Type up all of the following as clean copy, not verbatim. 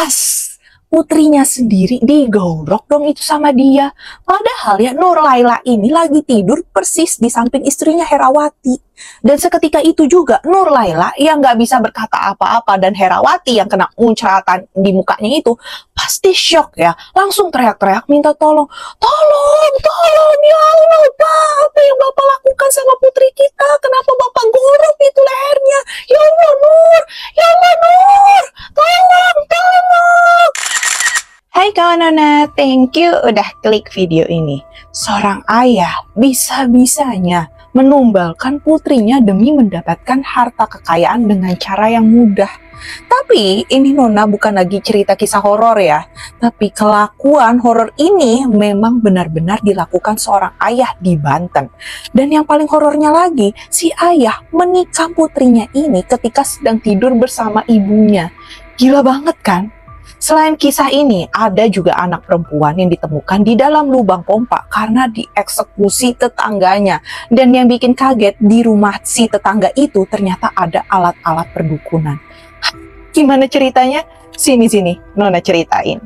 pas putrinya sendiri digorok dong itu sama dia. Padahal ya Nur Laila ini lagi tidur persis di samping istrinya Herawati. Dan seketika itu juga Nur Laila yang nggak bisa berkata apa-apa dan Herawati yang kena muncratan di mukanya itu pasti shock ya. Langsung teriak-teriak minta tolong. Tolong, tolong ya Allah Pak, apa yang Bapak lakukan sama putri kita? Kenapa Bapak gorok itu lehernya? Ya Allah Nur, ya Allah Nur, tolong, tolong. Hai kawan Nona, thank you udah klik video ini. Seorang ayah bisa-bisanya menumbalkan putrinya demi mendapatkan harta kekayaan dengan cara yang mudah. Tapi ini Nona bukan lagi cerita kisah horor ya. Tapi kelakuan horor ini memang benar-benar dilakukan seorang ayah di Banten. Dan yang paling horornya lagi, si ayah menikam putrinya ini ketika sedang tidur bersama ibunya. Gila banget kan? Selain kisah ini, ada juga anak perempuan yang ditemukan di dalam lubang pompa karena dieksekusi tetangganya. Dan yang bikin kaget, di rumah si tetangga itu ternyata ada alat-alat perdukunan. Gimana ceritanya? Sini, Nona ceritain.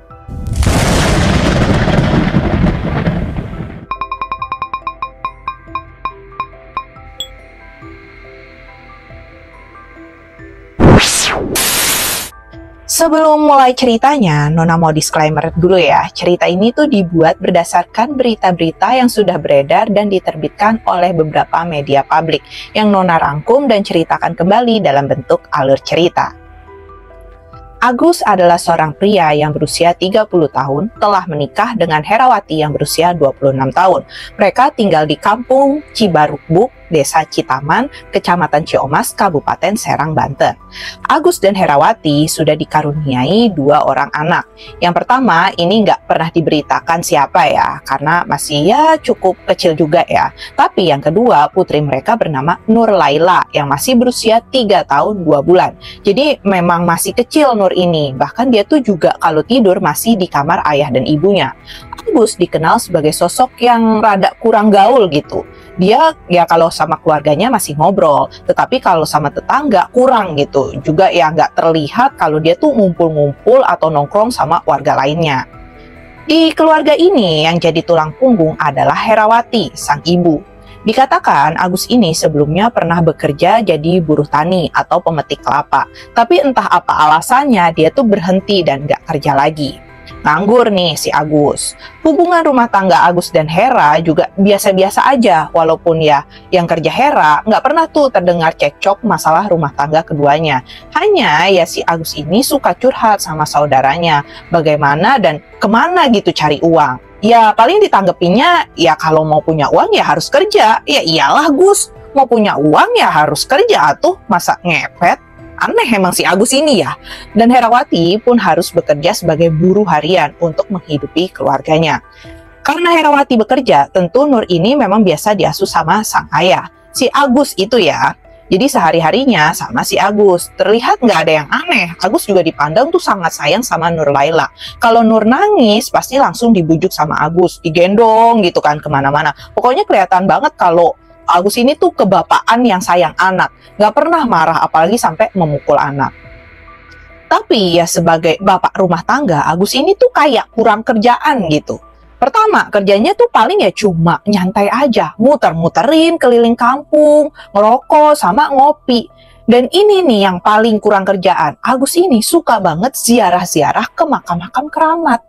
Sebelum mulai ceritanya, Nona mau disclaimer dulu ya. Cerita ini tuh dibuat berdasarkan berita-berita yang sudah beredar dan diterbitkan oleh beberapa media publik yang Nona rangkum dan ceritakan kembali dalam bentuk alur cerita. Agus adalah seorang pria yang berusia 30 tahun, telah menikah dengan Herawati yang berusia 26 tahun. Mereka tinggal di kampung Cibarukbuk, Desa Citaman, Kecamatan Ciomas, Kabupaten Serang, Banten. Agus dan Herawati sudah dikaruniai 2 orang anak. Yang pertama ini nggak pernah diberitakan siapa ya, karena masih ya cukup kecil juga ya. Tapi yang kedua, putri mereka bernama Nur Laila yang masih berusia 3 tahun 2 bulan. Jadi memang masih kecil Nur ini, bahkan dia tuh juga kalau tidur masih di kamar ayah dan ibunya. Agus dikenal sebagai sosok yang rada kurang gaul gitu. Dia ya kalau sama keluarganya masih ngobrol, tetapi kalau sama tetangga kurang gitu. Juga ya nggak terlihat kalau dia tuh ngumpul-ngumpul atau nongkrong sama warga lainnya. Di keluarga ini yang jadi tulang punggung adalah Herawati, sang ibu. Dikatakan Agus ini sebelumnya pernah bekerja jadi buruh tani atau pemetik kelapa. Tapi entah apa alasannya dia tuh berhenti dan nggak kerja lagi. Nganggur nih si Agus. Hubungan rumah tangga Agus dan Hera juga biasa-biasa aja. Walaupun ya yang kerja Hera nggak pernah tuh terdengar cekcok masalah rumah tangga keduanya. Hanya ya si Agus ini suka curhat sama saudaranya. Bagaimana dan kemana gitu cari uang. Ya paling ditanggepinya ya kalau mau punya uang ya harus kerja. Ya iyalah Gus, mau punya uang ya harus kerja tuh, masa ngepet. Aneh emang si Agus ini ya. Dan Herawati pun harus bekerja sebagai buruh harian untuk menghidupi keluarganya. Karena Herawati bekerja, tentu Nur ini memang biasa diasuh sama sang ayah, si Agus itu ya. Jadi sehari-harinya sama si Agus. Terlihat nggak ada yang aneh. Agus juga dipandang tuh sangat sayang sama Nur Laila. Kalau Nur nangis, pasti langsung dibujuk sama Agus. Digendong gitu kan kemana-mana. Pokoknya kelihatan banget kalau Agus ini tuh kebapaan yang sayang anak. Nggak pernah marah apalagi sampai memukul anak. Tapi ya sebagai bapak rumah tangga, Agus ini tuh kayak kurang kerjaan gitu. Pertama, kerjanya tuh paling ya cuma nyantai aja, muter-muterin keliling kampung, ngerokok, sama ngopi. Dan ini nih yang paling kurang kerjaan. Agus ini suka banget ziarah-ziarah ke makam-makam keramat.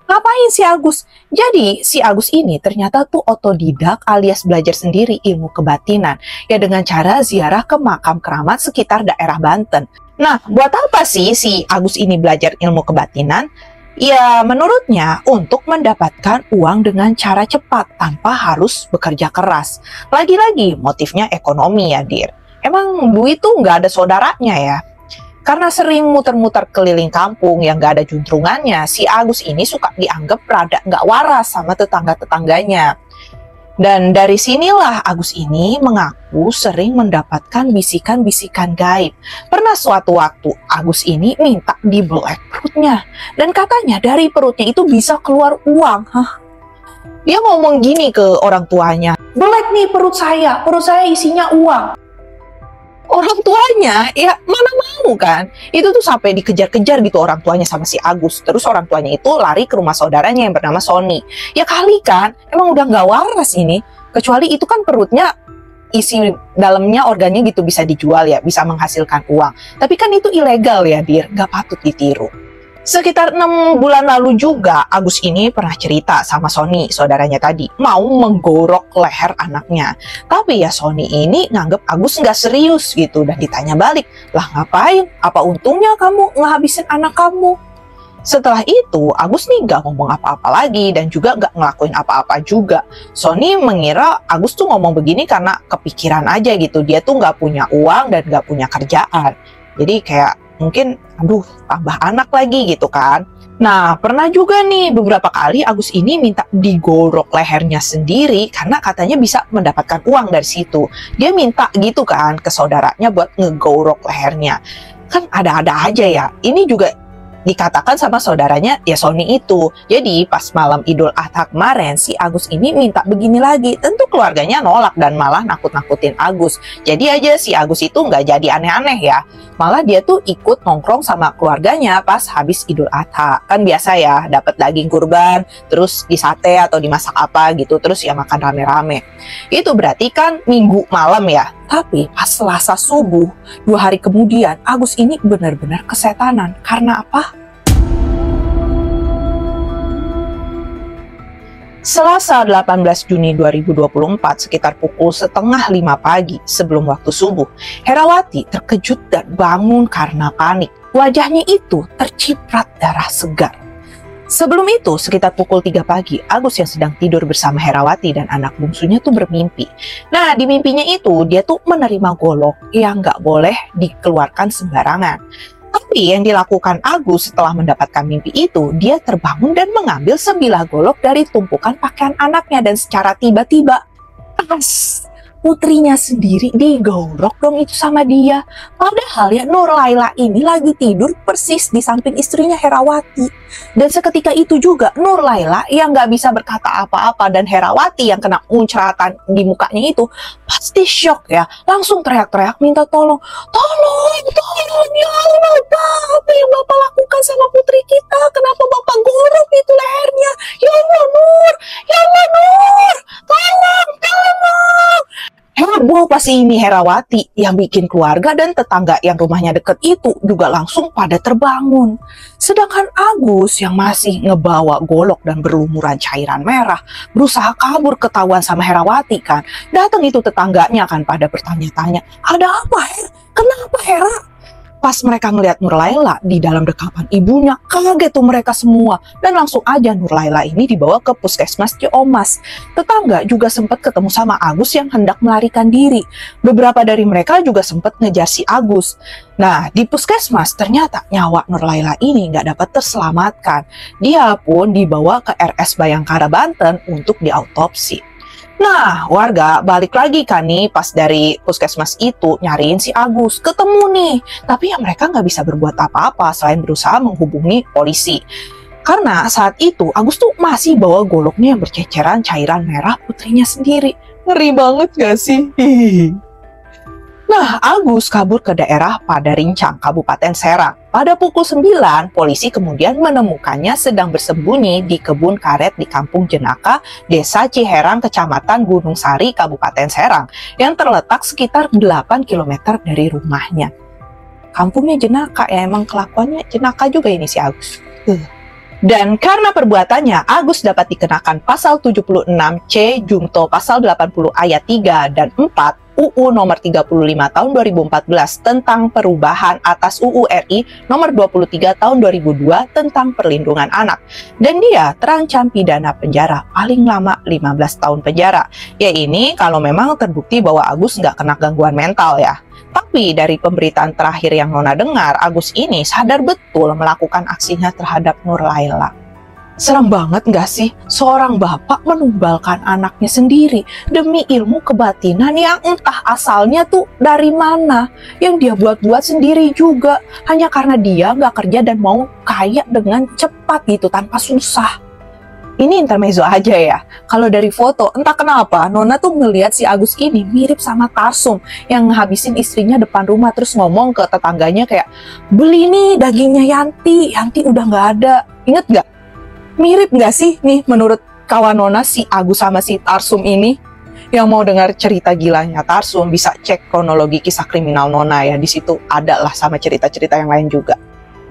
Ngapain si Agus? Jadi si Agus ini ternyata tuh otodidak alias belajar sendiri ilmu kebatinan. Ya dengan cara ziarah ke makam keramat sekitar daerah Banten. Nah, buat apa sih si Agus ini belajar ilmu kebatinan? Ya menurutnya untuk mendapatkan uang dengan cara cepat tanpa harus bekerja keras. Lagi-lagi motifnya ekonomi ya Dir. Emang duit tuh nggak ada saudaranya ya. Karena sering muter-muter keliling kampung yang gak ada juntrungannya, si Agus ini suka dianggap rada gak waras sama tetangga-tetangganya. Dan dari sinilah Agus ini mengaku sering mendapatkan bisikan-bisikan gaib. Pernah suatu waktu Agus ini minta dibelek perutnya. Dan katanya dari perutnya itu bisa keluar uang. Dia ngomong gini ke orang tuanya, "Belek nih perut saya isinya uang." Orang tuanya ya mana mau Tahu kan? Itu tuh sampai dikejar-kejar gitu orang tuanya sama si Agus. Terus orang tuanya itu lari ke rumah saudaranya yang bernama Sony. Ya kali kan, emang udah nggak waras ini. Kecuali itu kan perutnya isi dalamnya organnya gitu bisa dijual ya, bisa menghasilkan uang. Tapi kan itu ilegal ya, Dir, nggak patut ditiru. Sekitar 6 bulan lalu juga, Agus ini pernah cerita sama Sony, saudaranya tadi, mau menggorok leher anaknya. Tapi ya Sony ini nganggep Agus nggak serius gitu, dan ditanya balik, lah ngapain? Apa untungnya kamu ngehabisin anak kamu? Setelah itu, Agus nih gak ngomong apa-apa lagi dan juga gak ngelakuin apa-apa juga. Sony mengira Agus tuh ngomong begini karena kepikiran aja gitu. Dia tuh gak punya uang dan gak punya kerjaan. Jadi kayak mungkin, aduh, tambah anak lagi gitu kan. Nah, pernah juga nih beberapa kali Agus ini minta digorok lehernya sendiri karena katanya bisa mendapatkan uang dari situ. Dia minta gitu kan ke saudaranya buat ngegorok lehernya. Kan ada-ada aja ya. Ini juga dikatakan sama saudaranya ya Sony itu. Jadi pas malam Idul Adha kemarin si Agus ini minta begini lagi. Tentu keluarganya nolak dan malah nakut-nakutin Agus. Jadi aja si Agus itu nggak jadi aneh-aneh ya. Malah dia tuh ikut nongkrong sama keluarganya pas habis Idul Adha. Kan biasa ya dapat daging kurban, terus disate atau dimasak apa gitu, terus ya makan rame-rame. Itu berarti kan Minggu malam ya. Tapi pas Selasa subuh, 2 hari kemudian, Agus ini benar-benar kesetanan. Karena apa? Selasa 18 Juni 2024 sekitar pukul 4:30 pagi sebelum waktu subuh, Herawati terkejut dan bangun karena panik. Wajahnya itu terciprat darah segar. Sebelum itu, sekitar pukul 3 pagi, Agus yang sedang tidur bersama Herawati dan anak bungsunya tuh bermimpi. Nah, di mimpinya itu, dia tuh menerima golok yang nggak boleh dikeluarkan sembarangan. Tapi yang dilakukan Agus setelah mendapatkan mimpi itu, dia terbangun dan mengambil sebilah golok dari tumpukan pakaian anaknya dan secara tiba-tiba, putrinya sendiri digorok dong itu sama dia. Padahal ya Nur Laila ini lagi tidur persis di samping istrinya Herawati. Dan seketika itu juga Nur Laila yang nggak bisa berkata apa-apa dan Herawati yang kena muncratan di mukanya itu pasti shock ya. Langsung teriak-teriak minta tolong. Tolong ya Allah, apa yang Bapak lakukan sama putri kita? Kenapa Bapak gorok itu lehernya? Ya Allah Nur, tolong. Heboh pasti ini Herawati yang bikin keluarga dan tetangga yang rumahnya deket itu juga langsung pada terbangun. Sedangkan Agus yang masih ngebawa golok dan berlumuran cairan merah berusaha kabur ketahuan sama Herawati kan. Datang itu tetangganya kan pada bertanya-tanya, ada apa Her? Kenapa Hera? Pas mereka ngelihat Nur Laila di dalam dekapan ibunya, kaget tuh mereka semua. Dan langsung aja Nur Laila ini dibawa ke puskesmas Ciomas. Tetangga juga sempat ketemu sama Agus yang hendak melarikan diri. Beberapa dari mereka juga sempat ngejar si Agus. Nah, di puskesmas ternyata nyawa Nur Laila ini nggak dapat terselamatkan. Dia pun dibawa ke RS Bayangkara Banten untuk diautopsi. Nah, warga balik lagi kan nih pas dari puskesmas itu nyariin si Agus. Ketemu nih, tapi ya mereka nggak bisa berbuat apa-apa selain berusaha menghubungi polisi. Karena saat itu Agus tuh masih bawa goloknya yang berceceran cairan merah putrinya sendiri. Ngeri banget gak sih? Nah, Agus kabur ke daerah Padarincang, Kabupaten Serang. Pada pukul 9, polisi kemudian menemukannya sedang bersembunyi di kebun karet di Kampung Jenaka, Desa Ciherang, Kecamatan Gunung Sari, Kabupaten Serang, yang terletak sekitar 8 km dari rumahnya. Kampungnya Jenaka, ya emang kelakuannya Jenaka juga ini si Agus. Dan karena perbuatannya, Agus dapat dikenakan pasal 76C Jungto pasal 80 ayat 3 dan 4 UU nomor 35 tahun 2014 tentang perubahan atas UU RI nomor 23 tahun 2002 tentang perlindungan anak. Dan dia terancam pidana penjara paling lama 15 tahun penjara. Ya ini kalau memang terbukti bahwa Agus nggak kena gangguan mental ya. Tapi dari pemberitaan terakhir yang Nona dengar, Agus ini sadar betul melakukan aksinya terhadap Nur Laila. Serem banget gak sih? Seorang bapak menumbalkan anaknya sendiri demi ilmu kebatinan yang entah asalnya tuh dari mana. Yang dia buat-buat sendiri juga. Hanya karena dia gak kerja dan mau kaya dengan cepat gitu tanpa susah. Ini intermezzo aja ya. Kalau dari foto, entah kenapa Nona tuh ngelihat si Agus ini mirip sama Tarsum yang ngehabisin istrinya depan rumah terus ngomong ke tetangganya kayak, beli nih dagingnya Yanti, Yanti udah nggak ada. Ingat nggak? Mirip nggak sih nih menurut kawan Nona si Agus sama si Tarsum ini? Yang mau dengar cerita gilanya Tarsum bisa cek kronologi kisah kriminal Nona ya. Di situ ada lah sama cerita-cerita yang lain juga.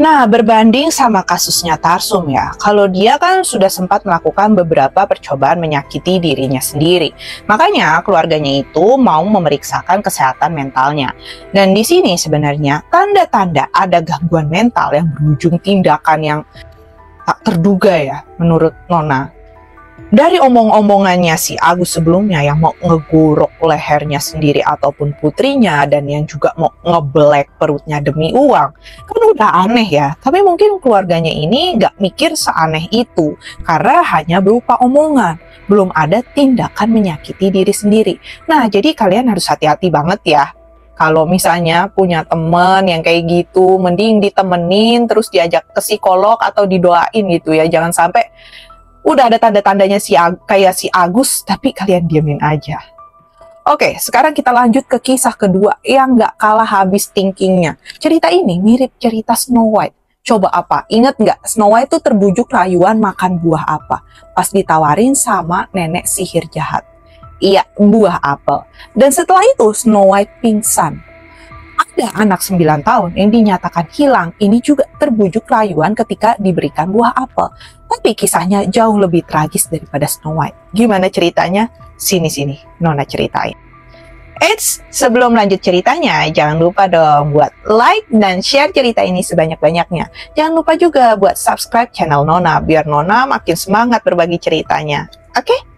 Nah, berbanding sama kasusnya Tarsum ya, kalau dia kan sudah sempat melakukan beberapa percobaan menyakiti dirinya sendiri. Makanya keluarganya itu mau memeriksakan kesehatan mentalnya. Dan di sini sebenarnya tanda-tanda ada gangguan mental yang berujung tindakan yang tak terduga ya menurut Nona. Dari omong-omongannya si Agus sebelumnya yang mau ngegorok lehernya sendiri ataupun putrinya dan yang juga mau ngebelek perutnya demi uang, kan udah aneh ya. Tapi mungkin keluarganya ini nggak mikir seaneh itu karena hanya berupa omongan, belum ada tindakan menyakiti diri sendiri. Nah, jadi kalian harus hati-hati banget ya. Kalau misalnya punya temen yang kayak gitu, mending ditemenin terus diajak ke psikolog atau didoain gitu ya. Jangan sampai udah ada tanda-tandanya kayak si Agus, tapi kalian diamin aja. Oke, sekarang kita lanjut ke kisah kedua yang nggak kalah habis thinkingnya. Cerita ini mirip cerita Snow White. Coba apa? Ingat nggak? Snow White tuh terbujuk rayuan makan buah apa? Pas ditawarin sama nenek sihir jahat. Iya, buah apel. Dan setelah itu Snow White pingsan. Ada anak 9 tahun yang dinyatakan hilang, ini juga terbujuk rayuan ketika diberikan buah apel. Tapi kisahnya jauh lebih tragis daripada Snow White. Gimana ceritanya? Sini-sini, Nona ceritain. Eits, sebelum lanjut ceritanya, jangan lupa dong buat like dan share cerita ini sebanyak-banyaknya. Jangan lupa juga buat subscribe channel Nona, biar Nona makin semangat berbagi ceritanya. Oke?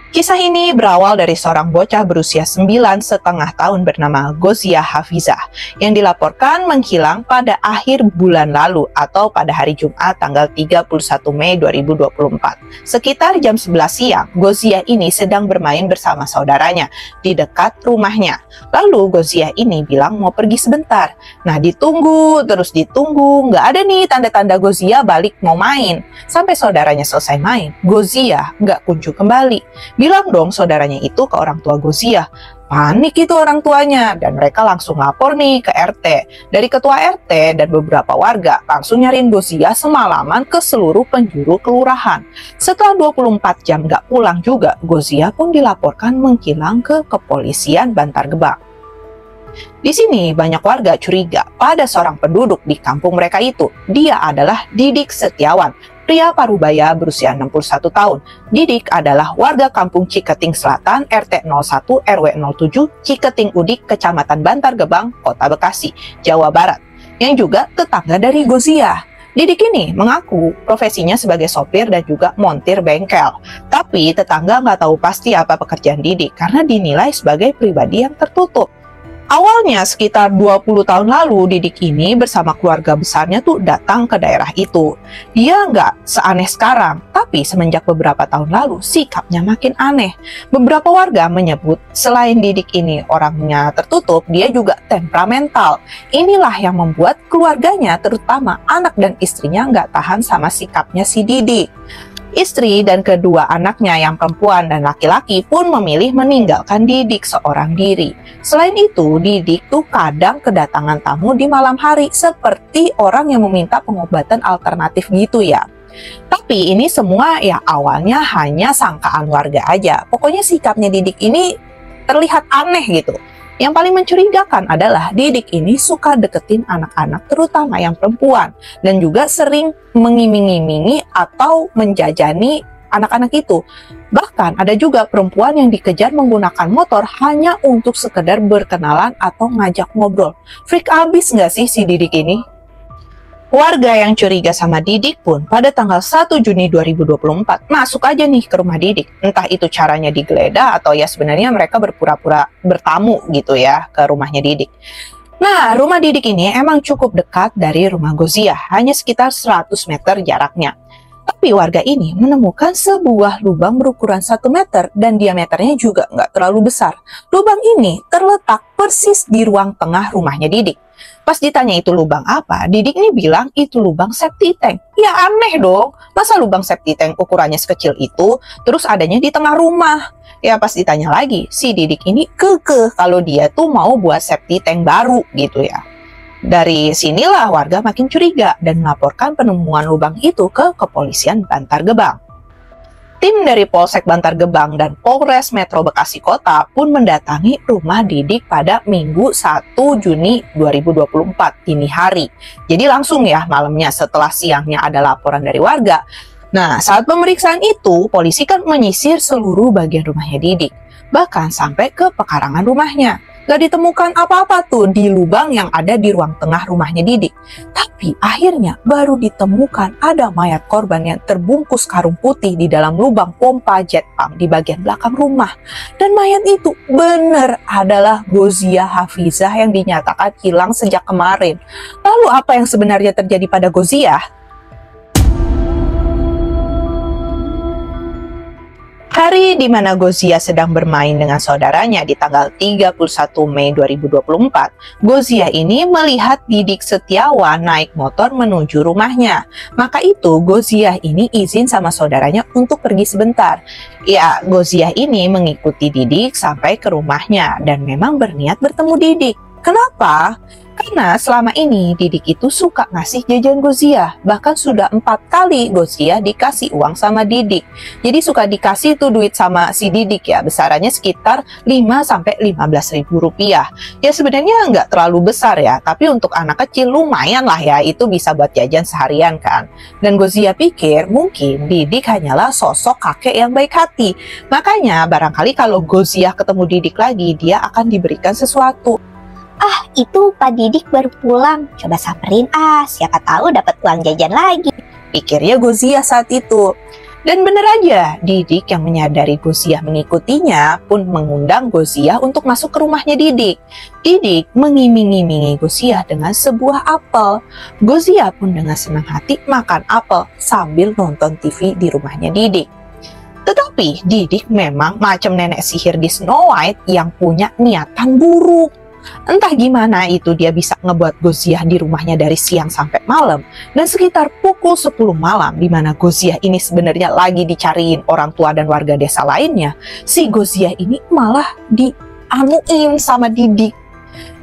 Kisah ini berawal dari seorang bocah berusia 9,5 tahun bernama Gozia Hafizah yang dilaporkan menghilang pada akhir bulan lalu atau pada hari Jumat tanggal 31 Mei 2024. Sekitar jam 11 siang, Gozia ini sedang bermain bersama saudaranya di dekat rumahnya. Lalu Gozia ini bilang mau pergi sebentar. Nah, ditunggu, terus ditunggu, nggak ada nih tanda-tanda Gozia balik mau main. Sampai saudaranya selesai main, Gozia nggak kunjung kembali. Bilang dong saudaranya itu ke orang tua Gozia. Panik itu orang tuanya dan mereka langsung lapor nih ke RT. Dari ketua RT dan beberapa warga langsung nyariin Gozia semalaman ke seluruh penjuru kelurahan. Setelah 24 jam nggak pulang juga, Gozia pun dilaporkan menghilang ke kepolisian Bantar Gebang. Di sini banyak warga curiga pada seorang penduduk di kampung mereka itu. Dia adalah Didik Setiawan, pria parubaya berusia 61 tahun. Didik adalah warga kampung Ciketing Selatan, RT 01 RW 07, Ciketing Udik, Kecamatan Bantar Gebang, Kota Bekasi, Jawa Barat, yang juga tetangga dari Gozia. Didik ini mengaku profesinya sebagai sopir dan juga montir bengkel. Tapi tetangga nggak tahu pasti apa pekerjaan Didik karena dinilai sebagai pribadi yang tertutup. Awalnya sekitar 20 tahun lalu Didik ini bersama keluarga besarnya tuh datang ke daerah itu. Dia nggak seaneh sekarang, tapi semenjak beberapa tahun lalu sikapnya makin aneh. Beberapa warga menyebut selain Didik ini orangnya tertutup, dia juga temperamental. Inilah yang membuat keluarganya terutama anak dan istrinya nggak tahan sama sikapnya si Didik. Istri dan kedua anaknya yang perempuan dan laki-laki pun memilih meninggalkan Didik seorang diri. Selain itu, Didik tuh kadang kedatangan tamu di malam hari seperti orang yang meminta pengobatan alternatif gitu ya. Tapi ini semua ya awalnya hanya sangkaan warga aja. Pokoknya sikapnya Didik ini terlihat aneh gitu. Yang paling mencurigakan adalah Didik ini suka deketin anak-anak terutama yang perempuan dan juga sering mengiming-imingi atau menjajani anak-anak itu. Bahkan ada juga perempuan yang dikejar menggunakan motor hanya untuk sekedar berkenalan atau ngajak ngobrol. Freak abis nggak sih si Didik ini? Warga yang curiga sama Didik pun pada tanggal 1 Juni 2024 masuk aja nih ke rumah Didik. Entah itu caranya digeledah atau ya sebenarnya mereka berpura-pura bertamu gitu ya ke rumahnya Didik. Nah, rumah Didik ini emang cukup dekat dari rumah Gozia, hanya sekitar 100 meter jaraknya. Tapi warga ini menemukan sebuah lubang berukuran 1 meter dan diameternya juga nggak terlalu besar. Lubang ini terletak persis di ruang tengah rumahnya Didik. Pas ditanya itu lubang apa, Didik nih bilang itu lubang septic tank. Ya aneh dong, masa lubang septic tank ukurannya sekecil itu, terus adanya di tengah rumah? Ya pas ditanya lagi, si Didik ini kekeh kalau dia tuh mau buat septic tank baru gitu ya. Dari sinilah warga makin curiga dan melaporkan penemuan lubang itu ke kepolisian Bantar Gebang. Tim dari Polsek Bantar Gebang dan Polres Metro Bekasi Kota pun mendatangi rumah Didik pada Minggu 1 Juni 2024 dini hari. Jadi langsung ya malamnya setelah siangnya ada laporan dari warga. Nah, saat pemeriksaan itu, polisi kan menyisir seluruh bagian rumahnya Didik, bahkan sampai ke pekarangan rumahnya. Gak ditemukan apa-apa tuh di lubang yang ada di ruang tengah rumahnya Didik. Tapi akhirnya baru ditemukan ada mayat korban yang terbungkus karung putih di dalam lubang pompa jet pump di bagian belakang rumah. Dan mayat itu benar adalah Gozia Hafizah yang dinyatakan hilang sejak kemarin. Lalu apa yang sebenarnya terjadi pada Gozia? Hari di mana Gozia sedang bermain dengan saudaranya di tanggal 31 Mei 2024, Gozia ini melihat Didik Setiawan naik motor menuju rumahnya. Maka itu Gozia ini izin sama saudaranya untuk pergi sebentar. Ya, Gozia ini mengikuti Didik sampai ke rumahnya dan memang berniat bertemu Didik. Kenapa? Karena selama ini Didik itu suka ngasih jajan Gozia. Bahkan sudah 4 kali Gozia dikasih uang sama Didik. Jadi suka dikasih tuh duit sama si Didik ya. Besarannya sekitar 5-15 ribu rupiah. Ya sebenarnya nggak terlalu besar ya. Tapi untuk anak kecil lumayan lah ya. Itu bisa buat jajan seharian kan. Dan Gozia pikir mungkin Didik hanyalah sosok kakek yang baik hati. Makanya barangkali kalau Gozia ketemu Didik lagi, dia akan diberikan sesuatu. Ah, itu Pak Didik baru pulang. Coba samperin siapa tahu dapat uang jajan lagi. Pikirnya Gozia saat itu. Dan bener aja, Didik yang menyadari Gozia mengikutinya pun mengundang Gozia untuk masuk ke rumahnya Didik. Didik mengiming-imingi Gozia dengan sebuah apel. Gozia pun dengan senang hati makan apel sambil nonton TV di rumahnya Didik. Tetapi Didik memang macam nenek sihir di Snow White yang punya niatan buruk. Entah gimana itu dia bisa ngebuat Gozia di rumahnya dari siang sampai malam. Dan sekitar pukul 10 malam di mana Gozia ini sebenarnya lagi dicariin orang tua dan warga desa lainnya, si Gozia ini malah dianuin sama Didik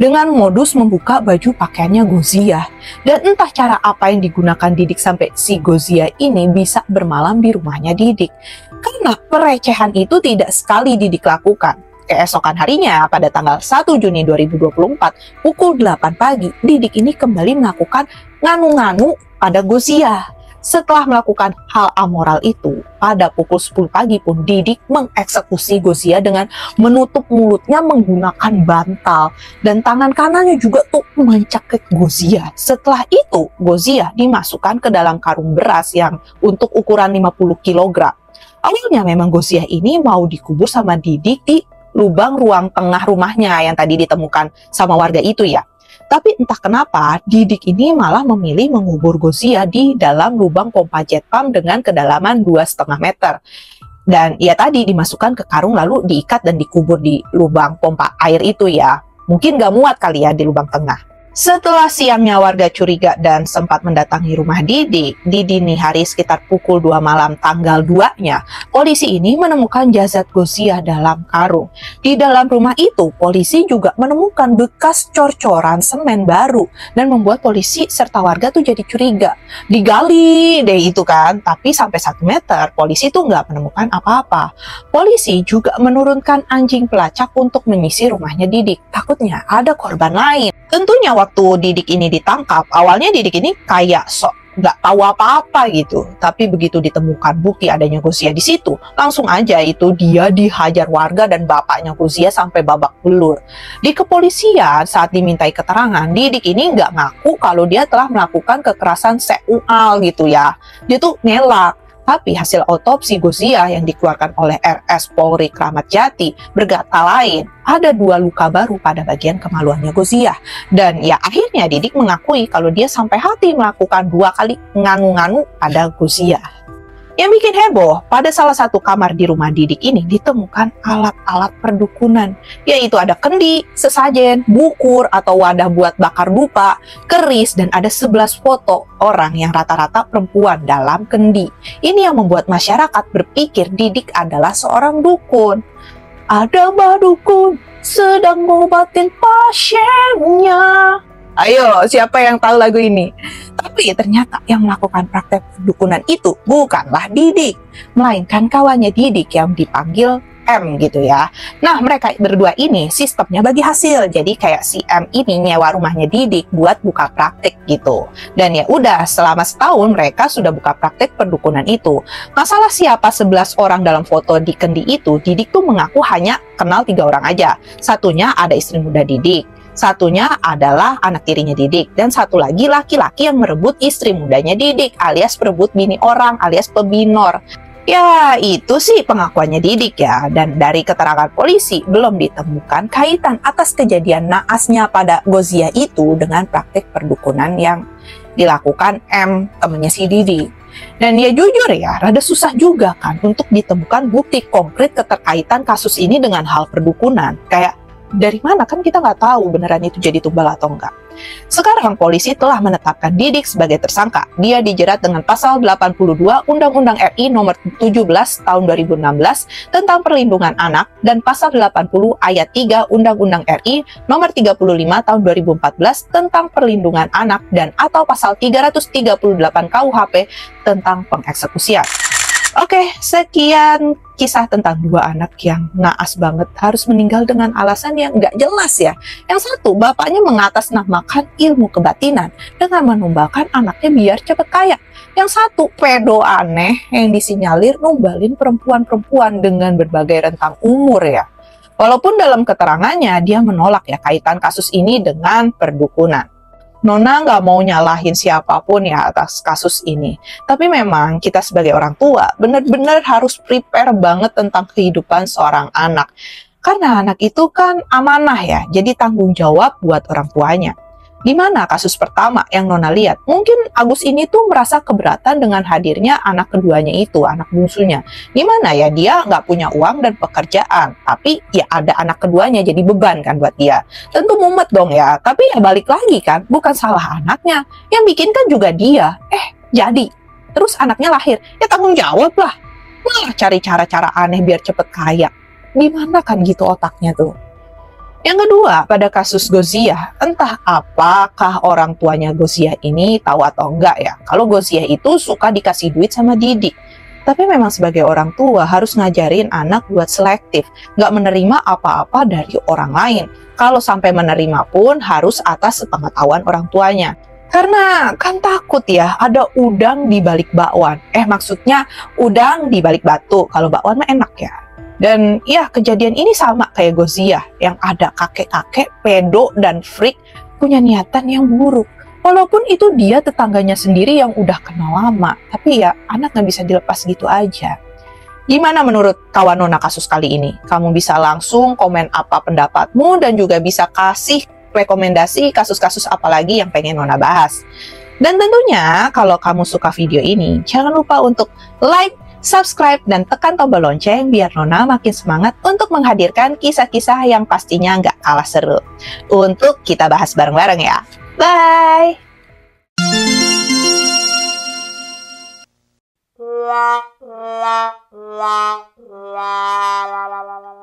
dengan modus membuka baju pakaiannya Gozia. Dan entah cara apa yang digunakan Didik sampai si Gozia ini bisa bermalam di rumahnya Didik. Karena pelecehan itu tidak sekali Didik lakukan. Keesokan harinya pada tanggal 1 Juni 2024 pukul 8 pagi, Didik ini kembali melakukan nganu-nganu pada Gozia. Setelah melakukan hal amoral itu, pada pukul 10 pagi pun Didik mengeksekusi Gozia dengan menutup mulutnya menggunakan bantal. Dan tangan kanannya juga tuh mencekik Gozia. Setelah itu, Gozia dimasukkan ke dalam karung beras yang untuk ukuran 50 kg. Awalnya memang Gozia ini mau dikubur sama Didik di lubang ruang tengah rumahnya yang tadi ditemukan sama warga itu ya. Tapi entah kenapa Didik ini malah memilih mengubur Gozia di dalam lubang pompa jet pump dengan kedalaman 2,5 meter. Dan ya tadi dimasukkan ke karung lalu diikat dan dikubur di lubang pompa air itu ya. Mungkin gak muat kali ya di lubang tengah. Setelah siangnya warga curiga dan sempat mendatangi rumah Didik, di dini hari sekitar pukul 2 malam tanggal 2-nya, polisi ini menemukan jasad Gozia dalam karung. Di dalam rumah itu, polisi juga menemukan bekas cor-coran semen baru dan membuat polisi serta warga tuh jadi curiga. Digali deh itu kan, tapi sampai 1 meter, polisi tuh nggak menemukan apa-apa. Polisi juga menurunkan anjing pelacak untuk menyisir rumahnya Didik. Takutnya ada korban lain. Tentunya waktu Didik ini ditangkap, awalnya Didik ini kayak sok nggak tahu apa-apa gitu. Tapi begitu ditemukan bukti adanya Gozia di situ, langsung aja itu dia dihajar warga dan bapaknya Gozia sampai babak belur. Di kepolisian saat dimintai keterangan, Didik ini nggak ngaku kalau dia telah melakukan kekerasan seksual gitu ya. Dia tuh ngelak. Tapi hasil otopsi Gozia yang dikeluarkan oleh RS Polri Kramat Jati berkata lain, ada 2 luka baru pada bagian kemaluannya Gozia. Dan ya akhirnya Didik mengakui kalau dia sampai hati melakukan 2 kali nganu-nganu pada Gozia. Yang bikin heboh, pada salah satu kamar di rumah Didik ini ditemukan alat-alat perdukunan, yaitu ada kendi, sesajen, bukur atau wadah buat bakar dupa, keris, dan ada 11 foto orang yang rata-rata perempuan dalam kendi. Ini yang membuat masyarakat berpikir Didik adalah seorang dukun. Ada mbah dukun sedang ngobatin pasiennya. Ayo, siapa yang tahu lagu ini? Tapi ternyata yang melakukan praktek perdukunan itu bukanlah Didik, melainkan kawannya Didik yang dipanggil M gitu ya. Nah, mereka berdua ini sistemnya bagi hasil. Jadi kayak si M ini nyewa rumahnya Didik buat buka praktek gitu. Dan ya udah, selama setahun mereka sudah buka praktek perdukunan itu. Masalah siapa 11 orang dalam foto di kendi itu, Didik tuh mengaku hanya kenal 3 orang aja. Satunya ada istri muda Didik, satunya adalah anak tirinya Didik, dan satu lagi laki-laki yang merebut istri mudanya Didik, alias perebut bini orang, alias pebinor. Ya, itu sih pengakuannya Didik ya. Dan dari keterangan polisi, belum ditemukan kaitan atas kejadian naasnya pada Gozia itu dengan praktik perdukunan yang dilakukan M, temannya si Didik. Dan dia jujur ya, rada susah juga kan untuk ditemukan bukti konkret keterkaitan kasus ini dengan hal perdukunan. Kayak, dari mana kan kita nggak tahu beneran itu jadi tumbal atau enggak. Sekarang polisi telah menetapkan Didik sebagai tersangka. Dia dijerat dengan pasal 82 Undang-Undang RI nomor 17 tahun 2016 tentang perlindungan anak dan pasal 80 ayat 3 Undang-Undang RI nomor 35 tahun 2014 tentang perlindungan anak dan atau pasal 338 KUHP tentang pengeksekusian. Oke, sekian kisah tentang dua anak yang naas banget harus meninggal dengan alasan yang nggak jelas ya. Yang satu, bapaknya mengatasnamakan ilmu kebatinan dengan menumbalkan anaknya biar cepet kaya. Yang satu, pedo aneh yang disinyalir numbalin perempuan-perempuan dengan berbagai rentang umur ya. Walaupun dalam keterangannya dia menolak ya kaitan kasus ini dengan perdukunan. Nona nggak mau nyalahin siapapun ya atas kasus ini. Tapi memang kita sebagai orang tua benar-benar harus prepare banget tentang kehidupan seorang anak. Karena anak itu kan amanah ya, jadi tanggung jawab buat orang tuanya. Gimana kasus pertama yang Nona lihat? Mungkin Agus ini tuh merasa keberatan dengan hadirnya anak keduanya itu, anak bungsunya. Gimana ya, dia nggak punya uang dan pekerjaan, tapi ya ada anak keduanya jadi beban kan buat dia. Tentu mumet dong ya, tapi ya balik lagi kan, bukan salah anaknya. Yang bikin kan juga dia. Jadi, terus anaknya lahir, ya tanggung jawab lah. Malah cari cara-cara aneh biar cepet kaya. Gimana kan gitu otaknya tuh? Yang kedua, pada kasus Gozia, entah apakah orang tuanya Gozia ini tahu atau enggak ya, kalau Gozia itu suka dikasih duit sama Didik. Tapi memang sebagai orang tua harus ngajarin anak buat selektif, nggak menerima apa-apa dari orang lain. Kalau sampai menerima pun harus atas sepengetahuan orang tuanya. Karena kan takut ya, ada udang di balik bakwan. Maksudnya udang di balik batu, kalau bakwan mah enak ya. Dan ya, kejadian ini sama kayak Gozia, yang ada kakek-kakek, pedo, dan freak punya niatan yang buruk. Walaupun itu dia tetangganya sendiri yang udah kenal lama, tapi ya anak nggak bisa dilepas gitu aja. Gimana menurut kawan Nona kasus kali ini? Kamu bisa langsung komen apa pendapatmu dan juga bisa kasih rekomendasi kasus-kasus apa lagi yang pengen Nona bahas. Dan tentunya kalau kamu suka video ini, jangan lupa untuk like, subscribe, dan tekan tombol lonceng biar Nona makin semangat untuk menghadirkan kisah-kisah yang pastinya nggak kalah seru. Untuk kita bahas bareng-bareng ya. Bye! La la la la la la la.